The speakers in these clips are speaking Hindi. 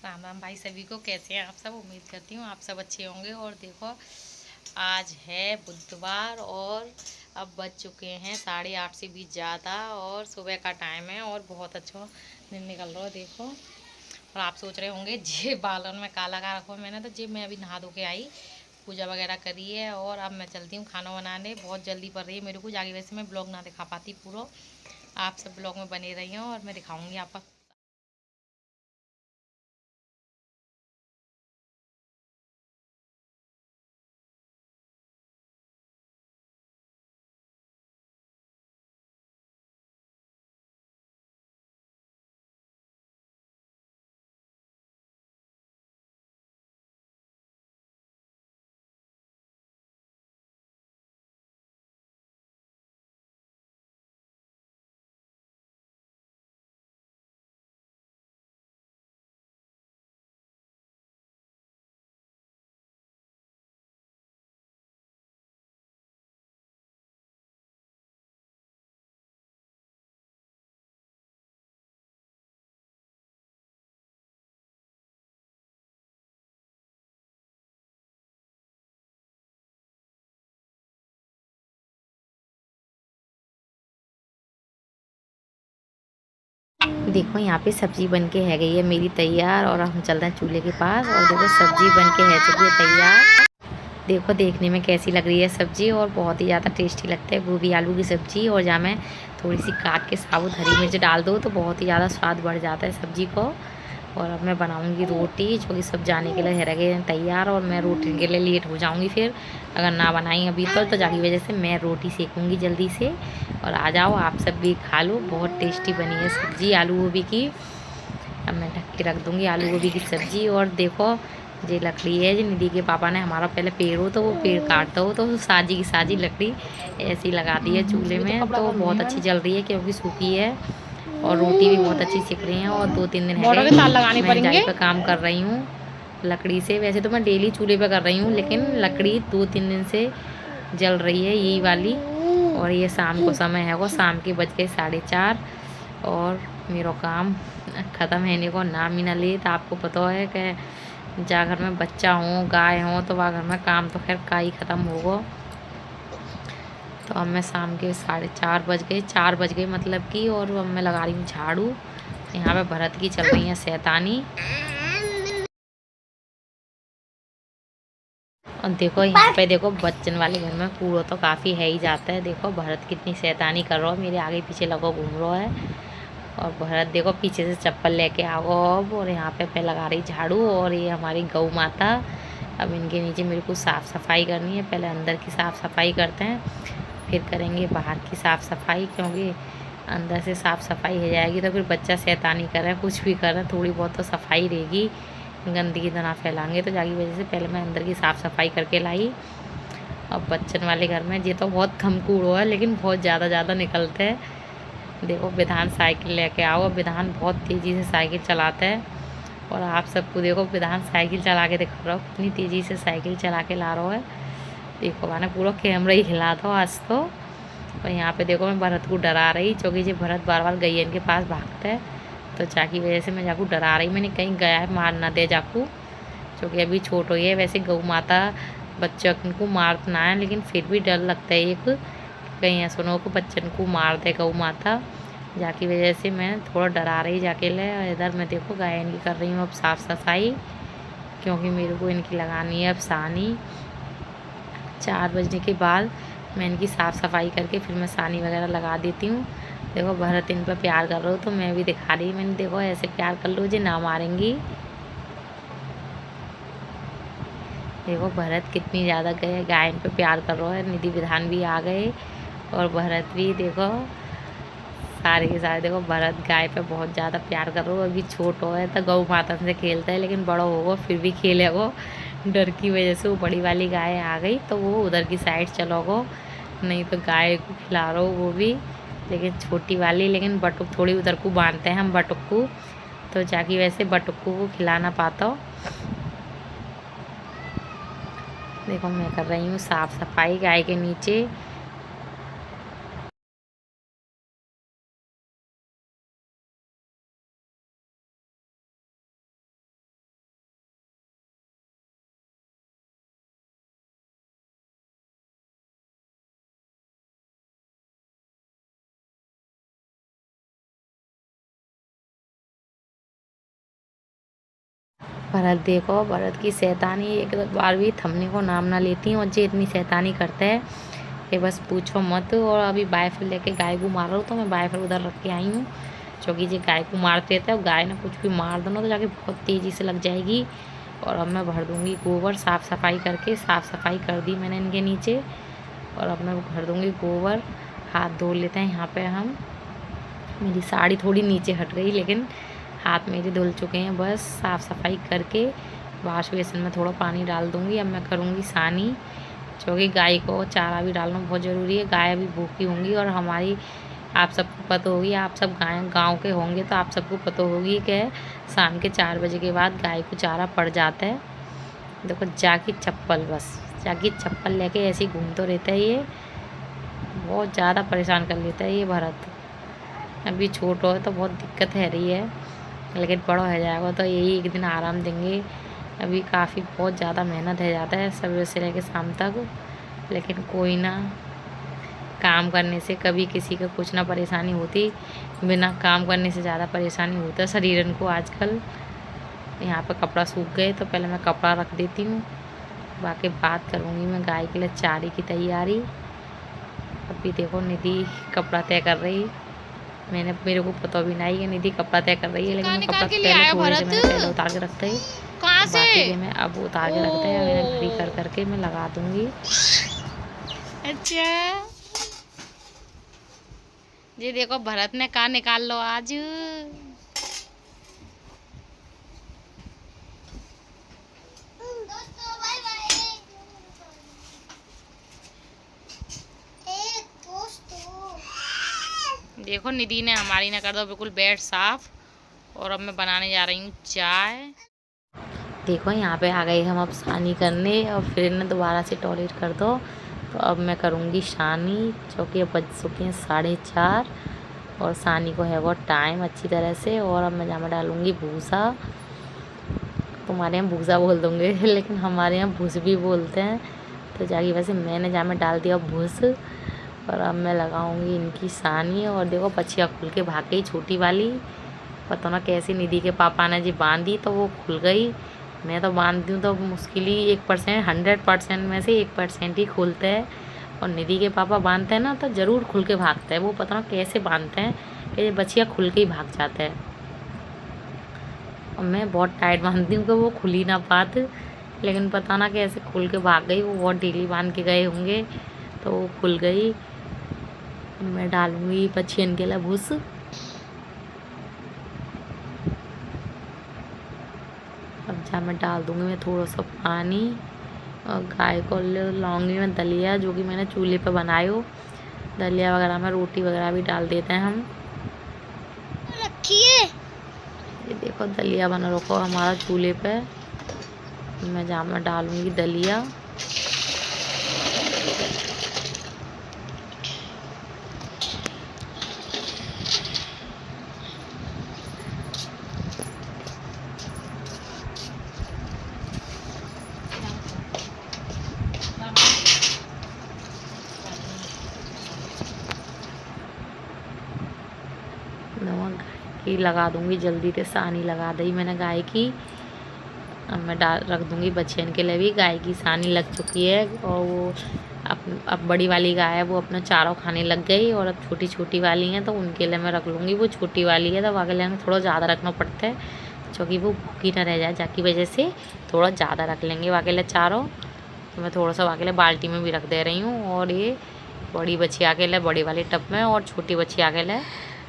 राम राम भाई सभी को। कैसे हैं आप सब? उम्मीद करती हूँ आप सब अच्छे होंगे। और देखो, आज है बुधवार और अब बज चुके हैं 8:30 से भी ज़्यादा और सुबह का टाइम है और बहुत अच्छा दिन निकल रहा है। देखो, और आप सोच रहे होंगे जे बालन में काला का रखो। मैंने तो जे मैं अभी नहा धो के आई, पूजा वगैरह करी है और अब मैं चलती हूँ खाना बनाने। बहुत जल्दी पड़ रही है मेरे को आगे, वैसे मैं ब्लॉग ना दिखा पाती पूरा। आप सब ब्लॉग में बने रही हैं और मैं दिखाऊंगी आपका। देखो, यहाँ पे सब्जी बन के है गई है मेरी तैयार और हम चल रहे हैं चूल्हे के पास। और देखो, सब्जी बन के है चुकी है तैयार। देखो देखने में कैसी लग रही है सब्जी और बहुत ही ज़्यादा टेस्टी लगता है गोभी आलू की सब्जी। और जहाँ मैं थोड़ी सी काट के साबुत हरी मिर्च डाल दूँ तो बहुत ही ज़्यादा स्वाद बढ़ जाता है सब्जी को। और अब मैं बनाऊंगी रोटी, जो कि सब जाने के लिए रह गए हैं तैयार और मैं रोटी के लिए लेट हो जाऊंगी फिर अगर ना बनाई अभी तो जाकी वजह से मैं रोटी सेकूंगी जल्दी से। और आ जाओ आप सब भी खा लो, बहुत टेस्टी बनी है सब्जी आलू गोभी की। अब मैं ढक के रख दूंगी आलू गोभी की सब्जी। और देखो, ये लकड़ी है जो निधि के पापा ने हमारा पहले पेड़ हो तो वो पेड़ काटता हो तो साजी की साजी लकड़ी ऐसी लगा दी है चूल्हे में, तो बहुत अच्छी जल रही है क्योंकि सूखी है। और रोटी भी बहुत अच्छी सिक रही है। और 2-3 दिन है मैं जाई पे काम कर रही हूँ लकड़ी से। वैसे तो मैं डेली चूल्हे पे कर रही हूँ लेकिन लकड़ी 2-3 दिन से जल रही है यही वाली। और ये शाम को समय है, वो शाम के बज गए 4:30 और मेरा काम ख़त्म होने को नाम ही ना ले। तो आपको पता है कि जा घर में बच्चा हो गाय हो तो वह घर में काम तो खैर का ही ख़त्म होगा। तो अब मैं शाम के 4:30 बज गए, 4 बज गए मतलब कि। और अब मैं लगा रही हूँ झाड़ू। यहाँ पे भरत की चल रही है शैतानी। और देखो यहाँ पे देखो बच्चन वाले घर में कूड़ा तो काफ़ी है ही जाता है। देखो भरत कितनी शैतानी कर रहा है, मेरे आगे पीछे लगो घूम रहा है। और भरत देखो पीछे से चप्पल लेके आओ अब। और यहाँ पे मैं लगा रही झाड़ू। और ये हमारी गौ माता, अब इनके नीचे मेरे को साफ़ सफाई करनी है। पहले अंदर की साफ़ सफाई करते हैं फिर करेंगे बाहर की साफ़ सफाई, क्योंकि अंदर से साफ़ सफाई हो जाएगी तो फिर बच्चा शैतानी कर रहा है कुछ भी कर रहा है थोड़ी बहुत तो सफाई रहेगी। गंदगी तो ना फैलाएंगे तो जाकी वजह से पहले मैं अंदर की साफ़ सफाई करके लाई। अब बच्चन वाले घर में ये तो बहुत कम कूड़ो है लेकिन बहुत ज़्यादा निकलते हैं। देखो विधान साइकिल लेके आओ, विधान बहुत तेज़ी से साइकिल चलाता है। और आप सबको देखो विधान साइकिल चला के दिखा रहा हो कितनी तेज़ी से साइकिल चला के ला रहा है। देखो मैंने पूरा कैमरा ही हिला था आज तो। और यहाँ पे देखो मैं भरत को डरा रही क्योंकि ये भरत बार बार गैयन के पास भागता है। तो जाकी वजह से मैं जाकू डरा रही, मैंने कहीं गया है मार ना दे जाकू, क्योंकि अभी छोट हो है। वैसे गौ माता बच्चों को मारना ना है लेकिन फिर भी डर लगता है एक कहीं ऐसा को बच्चन को मार दे गौ माता। जाकी वजह से मैं थोड़ा डरा रही जाके ले। और इधर मैं देखो गायन की कर रही हूँ अब साफ़ सफाई, क्योंकि मेरे को इनकी लगानी है अब सानी। 4 बजने के बाद मैं इनकी साफ़ सफाई करके फिर मैं सानी वगैरह लगा देती हूँ। देखो भरत इन पर प्यार कर रहा हो तो मैं भी दिखा रही, मैंने देखो ऐसे प्यार कर लो जो ना मारेंगी। देखो भरत कितनी ज़्यादा गए गायन पे प्यार कर रहा है। निधि विधान भी आ गए और भरत भी देखो सारे के सारे। देखो भरत गाय पे बहुत ज़्यादा प्यार कर रहा हो। अभी छोटो है तो गौ माता से खेलता है लेकिन बड़ा होगा फिर भी खेलेगो। डर की वजह से वो बड़ी वाली गाय आ गई तो वो उधर की साइड चलोगो, नहीं तो गाय को खिला रहा हो वो भी। लेकिन छोटी वाली, लेकिन बटुक थोड़ी उधर को बांधते हैं हम बटुक को, तो जाके वैसे बटुक को खिला ना पाता हो। देखो मैं कर रही हूँ साफ़ सफाई गाय के नीचे। भरत देखो, भरत की शैतानी एक बार भी थमने को नाम ना लेती और जे इतनी शैतानी करते हैं कि बस पूछो मत। और अभी बाइफल लेके गाय को मार रहा हूँ, तो मैं बाइफल उधर रख के आई हूँ, क्योंकि जो गाय को मारते रहता है और गाय ने कुछ भी मार दो ना तो जाके बहुत तेज़ी से लग जाएगी। और अब मैं भर दूँगी गोबर, साफ़ सफाई करके, साफ़ सफाई कर दी मैंने इनके नीचे। और अब मैं भर दूँगी गोबर। हाथ धो लेते हैं यहाँ पे हम। मेरी साड़ी थोड़ी नीचे हट गई, लेकिन हाथ मेरे धुल चुके हैं। बस साफ़ सफाई करके वाश बेसिन में थोड़ा पानी डाल दूँगी। अब मैं करूँगी सानी, क्योंकि गाय को चारा भी डालना बहुत ज़रूरी है। गाय अभी भूखी होंगी और हमारी, आप सबको पता होगी, आप सब गाँव के होंगे तो आप सबको पता होगी कि शाम के 4 बजे के बाद गाय को चारा पड़ जाता है। देखो जाकी चप्पल, बस जाकी चप्पल लेके ऐसे ही घूमते रहता है। ये बहुत ज़्यादा परेशान कर लेता है ये भरत। अभी छोटा है तो बहुत दिक्कत है रही है, लेकिन बड़ा हो जाएगा तो यही एक दिन आराम देंगे। अभी काफ़ी बहुत ज़्यादा मेहनत है जाता है सुबह से लेकर शाम तक, लेकिन कोई ना, काम करने से कभी किसी का कुछ ना परेशानी होती, बिना काम करने से ज़्यादा परेशानी होता है शरीर को आजकल। यहाँ पर कपड़ा सूख गए तो पहले मैं कपड़ा रख देती हूँ, बाकी बात करूँगी मैं गाय के लिए चारे की तैयारी। अभी देखो निधि कपड़ा तय कर रही, मेरे को पता भी नहीं कि निधि कपड़ा तय कर रही है, लेकिन मैं कपड़ा पहले थोड़े से मैंने पहले उतार के रखते ही, बाकी के मैं अब उतार के रखते हैं। मैंने घड़ी कर करके मैं लगा दूँगी। अच्छा जी देखो भरत ने कहा निकाल लो आज। देखो निधि ने हमारी ना कर दो बिल्कुल बेड साफ। और अब मैं बनाने जा रही हूँ चाय। देखो यहाँ पे आ गए हम अब सानी करने, और फिर ना दोबारा से टॉयलेट कर दो। तो अब मैं करूँगी सानी, क्योंकि अब बज चुके हैं 4:30 और सानी को है वो टाइम अच्छी तरह से। और अब मैं जामा डालूँगी भूसा। तुम्हारे यहाँ भूसा बोल दूँगे लेकिन हमारे यहाँ भूस भी बोलते हैं। तो जाके वैसे मैंने जामा डाल दिया भूस, और अब मैं लगाऊंगी इनकी सानी। और देखो बच्चियाँ खुल के भाग गई छोटी वाली, पता ना कैसे निधि के पापा ने जी बांधी तो वो खुल गई। मैं तो बांधती हूँ तो मुश्किल ही 1%, 100% में से 1% ही खुलते हैं। और निधि के पापा बांधते हैं ना तो ज़रूर खुल के भागते हैं। वो पता ना कैसे बांधते हैं कि बच्चियाँ खुल के ही भाग जाते हैं। और मैं बहुत टाइट बांधती हूँ कि वो खुल ही ना पाते, लेकिन पता ना कैसे खुल के भाग गई। वो बहुत ढीली बांध के गए होंगे तो वो खुल गई। मैं डालूंगी बच्चियन के लिए भूस। अब जा मैं डाल दूंगी मैं थोड़ा सा पानी, और गाय को लाऊंगी मैं दलिया, जो कि मैंने चूल्हे पे बनायो। दलिया वगैरह में रोटी वगैरह भी डाल देते हैं हम। रखिए ये देखो दलिया बना रखो हमारा चूल्हे पे। मैं जा मैं डालूंगी दलिया। नमक गाय की लगा दूंगी जल्दी से, सानी लगा दी मैंने गाय की। अब मैं रख दूंगी बच्चन के लिए भी। गाय की सानी लग चुकी है, और वो अब बड़ी वाली गाय है वो अपना चारों खाने लग गई। और अब छोटी छोटी वाली हैं तो उनके लिए मैं रख लूँगी। वो छोटी वाली है तो वाके लिए हमें थोड़ा ज़्यादा रखना पड़ता है, क्योंकि वो भूखी ना रह जाए, जाकी वजह से थोड़ा ज़्यादा रख लेंगे वाके लिए चारों। तो मैं थोड़ा सा वाके लिए बाल्टी में भी रख दे रही हूँ। और ये बड़ी बच्चिया के लिए बड़ी वाली टब में, और छोटी बच्चिया के लिए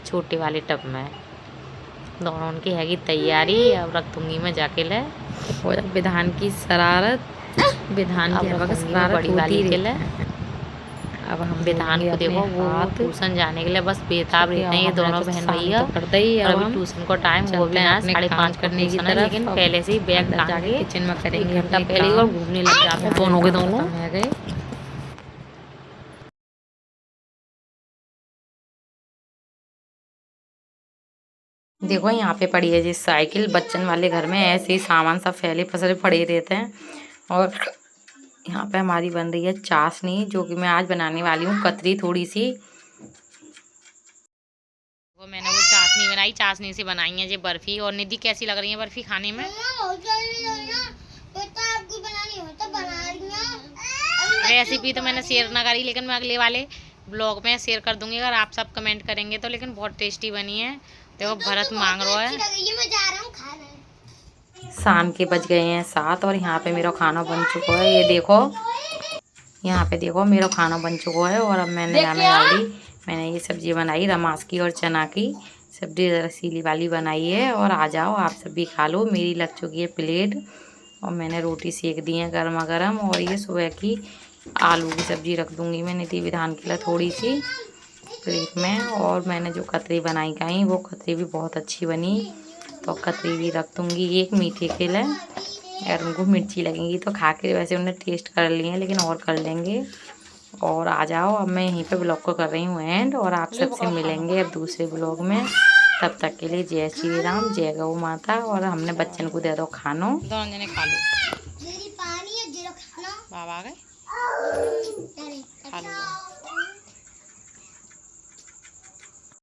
छोटी वाली टब में, दोनों उनकी हैगी तैयारी। अब रख दूँगी मैं जाके ले। और विधान की शरारत, विधान की शरारत बड़ी वाली के लिए। अब हम विधान को देखो वो ट्यूशन जाने के लिए बस बेताब रहते हैं ये दोनों बहन भैया। करते ही अब अभी ट्यूशन को टाइम हो गया है 5:30 करने की तरफ, लेकिन पहले से ही बैग टांग के किचन में करेंगे 1 घंटा पहले ही, और घूमने लग जाते हैं दोनों के दोनों। देखो यहाँ पे पड़ी है जी साइकिल। बच्चन वाले घर में ऐसे ही सामान सब फैले फसले पड़े रहते हैं। और यहाँ पे हमारी बन रही है चाशनी, जो कि मैं आज बनाने वाली हूँ कतरी थोड़ी सी। वो मैंने वो चाशनी चाशनी बनाई, चाशनी से बनाई है ये बर्फी। और निधि कैसी लग रही है बर्फी खाने में? रेसिपी तो मैंने शेयर ना करी, लेकिन मैं अगले वाले ब्लॉग में शेयर कर दूंगी अगर आप सब कमेंट करेंगे तो। लेकिन बहुत टेस्टी बनी है। देखो भरत मांग रहा है। शाम के बज गए हैं 7 और यहाँ पे मेरा खाना बन चुका है। ये देखो यहाँ पे देखो मेरा खाना बन चुका है। और अब मैंने मैंने ये सब्जी बनाई रमास की और चना की सब्जी, रसीली वाली बनाई है। और आ जाओ आप सब भी खा लो। मेरी लग चुकी है प्लेट और मैंने रोटी सेक दी है गर्मा गर्म। और ये सुबह की आलू की सब्जी रख दूंगी मैं निधि विधान के लिए थोड़ी सी प्लेट में। और मैंने जो कतरी बनाई खाई वो कतरी भी बहुत अच्छी बनी, तो कतरी भी रख दूंगी एक मीठे के लिए। अगर उनको मिर्ची लगेंगी तो खा के, वैसे उन्हें टेस्ट कर लिए हैं लेकिन और कर लेंगे। और आ जाओ, अब मैं यहीं पे ब्लॉग को कर रही हूँ एंड। और आप सबसे मिलेंगे अब दूसरे ब्लॉग में। तब तक के लिए जय श्री राम, जय गौ माता। और हमने बच्चन को दे दो खानो, दोनों जने खा लो। बाबा आ गए, खा लो।